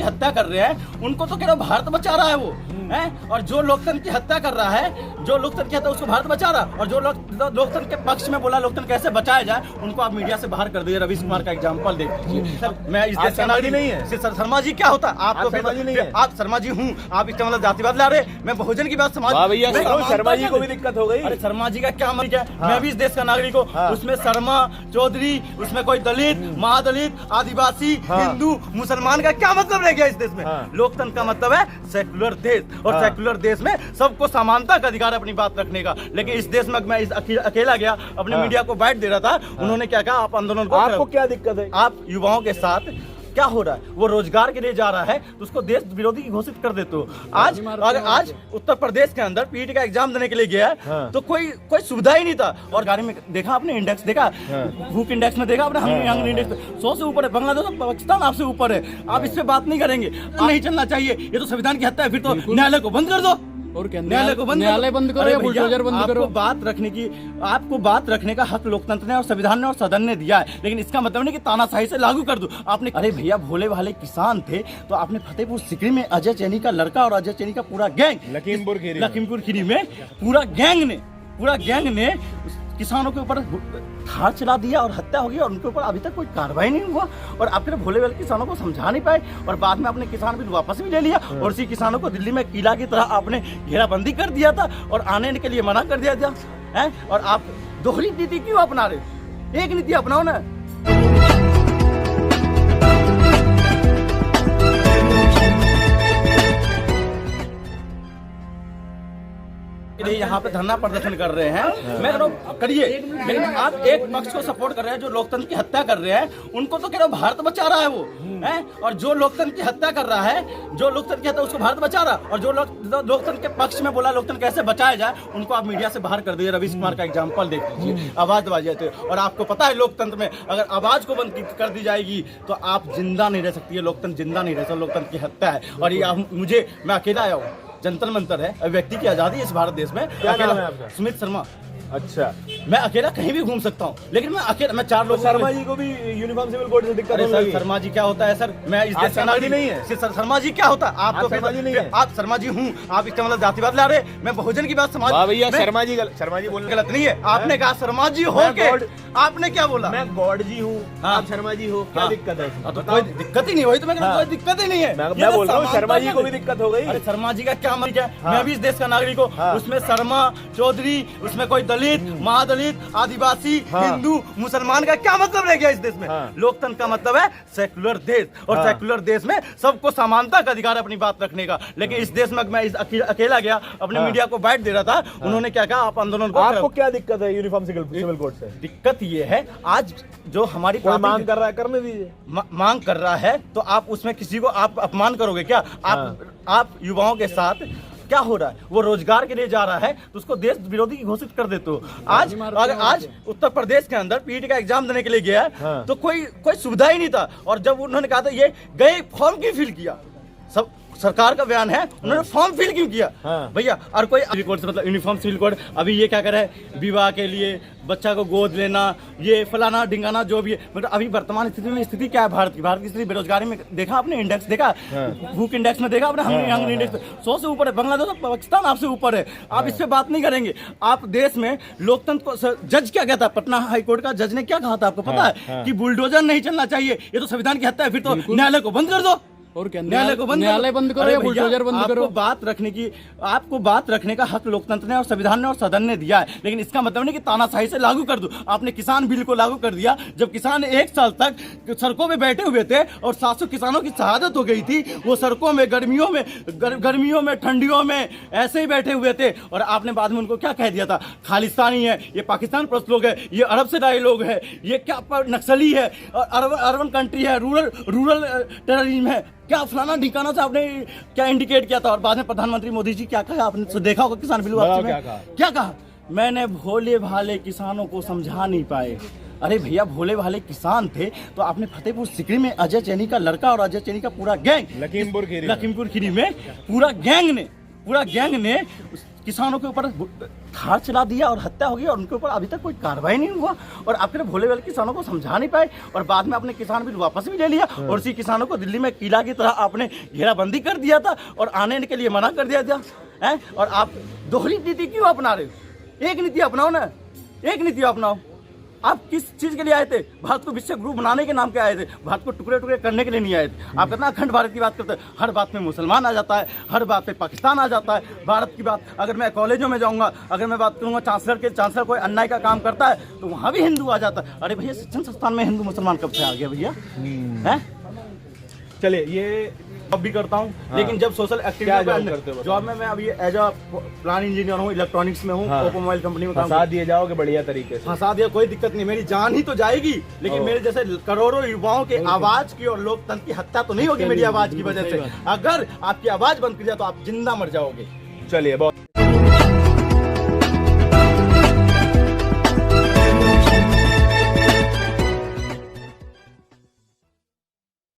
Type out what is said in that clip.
की हत्या कर रहे हैं उनको तो केवल भारत बचा रहा है वो है, और जो लोकतंत्र की हत्या कर रहा है, जो लोकतंत्र की हत्या उसको भारत बचा रहा है, और जो लोकतंत्र के पक्ष में बोला लोकतंत्र कैसे बचाया जाए उनको आप मीडिया से बाहर कर दिए। रवीश कुमार का एग्जाम्पल देख लीजिए। मैं इस देश का नागरिक नहीं है। शर्मा जी क्या होता है? आप तो आप शर्मा जी हूँ, आप इसका मतलब जातिवाद ला रहे। मैं बहुजन की बात समाज भैया शर्मा जी को भी दिक्कत हो गई। अरे शर्मा जी का क्या मतलब है? मैं भी इस देश का नागरिक हूँ। उसमें शर्मा चौधरी, उसमें कोई दलित, महादलित, आदिवासी, हिंदू, मुसलमान का क्या मतलब रह गया इस देश में? लोकतंत्र का मतलब है सेकुलर देश, और सेकुलर देश में सबको समानता का अधिकार है अपनी बात रखने का। लेकिन इस देश में मैं इस अकेला गया, अपने मीडिया को बाइट दे रहा था, उन्होंने क्या कहा, आप आंदोलन को, आपको क्या दिक्कत है? आप युवाओं के साथ क्या हो रहा है? वो रोजगार के लिए जा रहा है तो उसको देश विरोधी घोषित कर देते हो। आज उत्तर प्रदेश के अंदर पीटी का एग्जाम देने के लिए गया है तो कोई सुविधा ही नहीं था, और गाड़ी में देखा आपने, इंडेक्स देखा, भूख इंडेक्स में देखा आपने, हंगरी इंडेक्स 100 से ऊपर है, बांग्लादेश और पाकिस्तान आपसे ऊपर है। आप इस पे बात नहीं करेंगे, नहीं चलना चाहिए, ये तो संविधान की हत्या है। फिर तो न्यायालय को बंद कर दो, और क्या न्यायालय बंद करो या बुलडोजर बंद करो। आपको बात रखने का हक लोकतंत्र ने और संविधान ने और सदन ने दिया है, लेकिन इसका मतलब नहीं कि तानाशाही से लागू कर दो आपने। अरे भैया भोले भाले किसान थे तो आपने फतेहपुर सिकरी में अजय चैनी का लड़का और अजय चैनी का पूरा गैंग, लखीमपुर खीरी में पूरा गैंग ने किसानों के ऊपर थार चला दिया और हत्या हो गई, और उनके ऊपर अभी तक कोई कार्रवाई नहीं हुआ, और आप फिर भोले भाले किसानों को समझा नहीं पाए, और बाद में अपने किसान बिल वापस भी ले लिया, और इसी किसानों को दिल्ली में किला की तरह आपने घेराबंदी कर दिया था और आने के लिए मना कर दिया था है। और आप दोहरी नीति क्यों अपना रहे? एक नीति अपनाओ ना। यहाँ पे धरना प्रदर्शन कर रहे हैं, मैं करिए, लेकिन आप एक पक्ष को सपोर्ट कर रहे हैं जो लोकतंत्र की हत्या कर रहे हैं, उनको तो केवल भारत बचा रहा है वो है, और जो लोकतंत्र की हत्या कर रहा है, जो लोकतंत्र की हत्या उसको भारत बचा रहा है, और जो लोकतंत्र के पक्ष में बोला लोकतंत्र कैसे बचाया जाए उनको आप मीडिया से बाहर कर दिए। रवीश कुमार का एग्जाम्पल देख लीजिए, आवाज दबा जाते, और आपको पता है लोकतंत्र में अगर आवाज को बंद कर दी जाएगी तो आप जिंदा नहीं रह सकती है, लोकतंत्र जिंदा नहीं रह सकता, लोकतंत्र की हत्या है। और ये मैं अकेला आया हूँ, जंतर मंतर है, व्यक्ति की आजादी है इस भारत देश में। क्या नाम है आपका? सुमित शर्मा। अच्छा, मैं अकेला कहीं भी घूम सकता हूँ, लेकिन मैं अकेला, मैं 4 लोग। शर्मा जी को भी यूनिफॉर्म सिविल कोड से दिक्कत है। शर्मा जी क्या होता है? सर मैं इस देश का नागरिक नहीं है। शर्मा जी क्या होता है? आप तो शर्मा जी नहीं है। आप शर्मा जी हूँ, आप इसका मतलब जातिवाद ला रहे। मैं बहुजन की बात समाज भैया शर्मा जी बोलने गलत नहीं है। आपने कहा शर्मा जी हो के, आपने क्या बोला? मैं गॉड जी हूँ, आप शर्मा जी हो, क्या दिक्कत है? कोई दिक्कत ही नहीं, वही तो मैं कोई दिक्कत ही नहीं है। मैं बोल रहा हूँ शर्मा जी को भी दिक्कत हो गई। अरे शर्मा जी का क्या मतलब है? मैं भी इस देश का नागरिक हूँ। उसमें शर्मा चौधरी, उसमें कोई दलित, महादलित, आदिवासी, हिंदू, मुसलमान का क्या मतलब रह गया इस देश में? लोकतंत्र का मतलब है सेकुलर देश, और सेकुलर देश में सबको समानता का अधिकार है अपनी बात रखने का। लेकिन इस देश में मैं इस अकेला गया, अपने मीडिया को बाइट दे रहा था, उन्होंने क्या कहा, आप आंदोलन को। आपको क्या दिक्कत है यूनिफॉर्म सिविल कोड से? दिक्कत ये है, आज जो हमारी मांग कर रहा है, करने दीजिए। मांग कर रहा है तो आप उसमें किसी को आप अपमान करोगे क्या? आप युवाओं के साथ क्या हो रहा है? वो रोजगार के लिए जा रहा है तो उसको देश विरोधी घोषित कर देते हो। आज उत्तर प्रदेश के अंदर पीटी का एग्जाम देने के लिए गया है तो कोई सुविधा ही नहीं था, और जब उन्होंने कहा था ये गए फॉर्म क्यों फिल किया, सब सरकार का बयान है, उन्होंने फॉर्म फिल क्यों किया भैया? और कोई सिविल कोड से मतलब यूनिफॉर्म सिविल कोड, अभी ये क्या कर रहा है, विवाह के लिए बच्चा को गोद लेना, ये फलाना ढिंगाना जो भी है, मतलब अभी वर्तमान स्थिति क्या है भारत की स्थिति? बेरोजगारी में देखा आपने, इंडेक्स देखा, भूख इंडेक्स में देखा आपने, हंगरी इंडेक्स 100 से ऊपर है, बांग्लादेश और पाकिस्तान आपसे ऊपर है। आप इस पे बात नहीं करेंगे। आप देश में लोकतंत्र को, जज क्या कहता है, पटना हाईकोर्ट का जज ने क्या कहा था आपको पता है? कि बुलडोजर नहीं चलना चाहिए, ये तो संविधान की हत्या है। फिर तो न्यायालय को बंद कर दो, और क्या न्यायालय बंद करो या बुलडोजर बंद करो। आपको बात रखने का हक लोकतंत्र ने और संविधान ने और सदन ने दिया है, लेकिन इसका मतलब नहीं कि तानाशाही से लागू कर दो। आपने किसान बिल को लागू कर दिया, जब किसान 1 साल तक सड़कों में बैठे हुए थे और 700 किसानों की शहादत हो गई थी, वो सड़कों में गर्मियों में ठंडियों में ऐसे ही बैठे हुए थे, और आपने बाद में उनको क्या कह दिया था? खालिस्तानी है, ये पाकिस्तान परस्त लोग है, ये अरब से लाए लोग है, ये क्या नक्सली है, और अर्बन कंट्री है, रूरल टेररिज्म है, क्या फलाना ढिकाना से आपने क्या इंडिकेट किया था? और बाद में प्रधानमंत्री मोदी जी क्या कहा आपने तो देखा होगा किसान बिल में क्या कहा? मैंने भोले भाले किसानों को समझा नहीं पाए। अरे भैया भोले भाले किसान थे तो आपने फतेहपुर सिकरी में अजय चैनी का लड़का और अजय चैनी का पूरा गैंग, लखीमपुर खीरी में पूरा गैंग ने पूरा गैंग ने किसानों के ऊपर थार चला दिया और हत्या हो गई और उनके ऊपर अभी तक कोई कार्रवाई नहीं हुआ। और आपके भोले भाले किसानों को समझा नहीं पाए और बाद में अपने किसान बिल वापस भी ले लिया और उसी किसानों को दिल्ली में किला की तरह आपने घेराबंदी कर दिया था और आने के लिए मना कर दिया था है। और आप दोहरी नीति क्यों अपना रहे हो? एक नीति अपनाओ ना, एक नीति अपनाओ। आप किस चीज के लिए आए थे? भारत को विश्व गुरु बनाने के नाम के आए थे, भारत को टुकड़े टुकड़े करने के लिए नहीं आए थे। आप कितना अखंड भारत की बात करते हैं, हर बात में मुसलमान आ जाता है, हर बात पे पाकिस्तान आ जाता है। भारत की बात अगर मैं कॉलेजों में जाऊंगा, अगर मैं बात करूंगा चांसलर कोई अन्याय का काम करता है तो वहां भी हिंदू आ जाता है। अरे भैया शिक्षण संस्थान में हिंदू मुसलमान कब से आ गया भैया? है चलिए ये जॉब भी करता हूँ लेकिन जब सोशल एक्टिविटी जॉब में मैं अभी एज अ प्लान इंजीनियर हूँ, इलेक्ट्रॉनिक्स में हूँ, ऑटोमोबाइल कंपनी में काम फंसा दिए जाओगे बढ़िया तरीके से। फंसा दिया कोई दिक्कत नहीं, मेरी जान ही तो जाएगी लेकिन मेरे जैसे करोड़ों युवाओं के आवाज की और लोकतंत्र की हत्या तो नहीं होगी मेरी आवाज की वजह से। अगर आपकी आवाज बंद कर जाए तो आप जिंदा मर जाओगे। चलिए बहुत